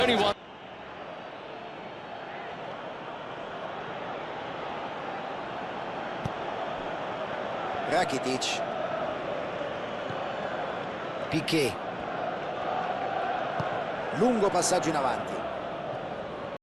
Only one. Rakitic, Piqué, lungo passaggio in avanti.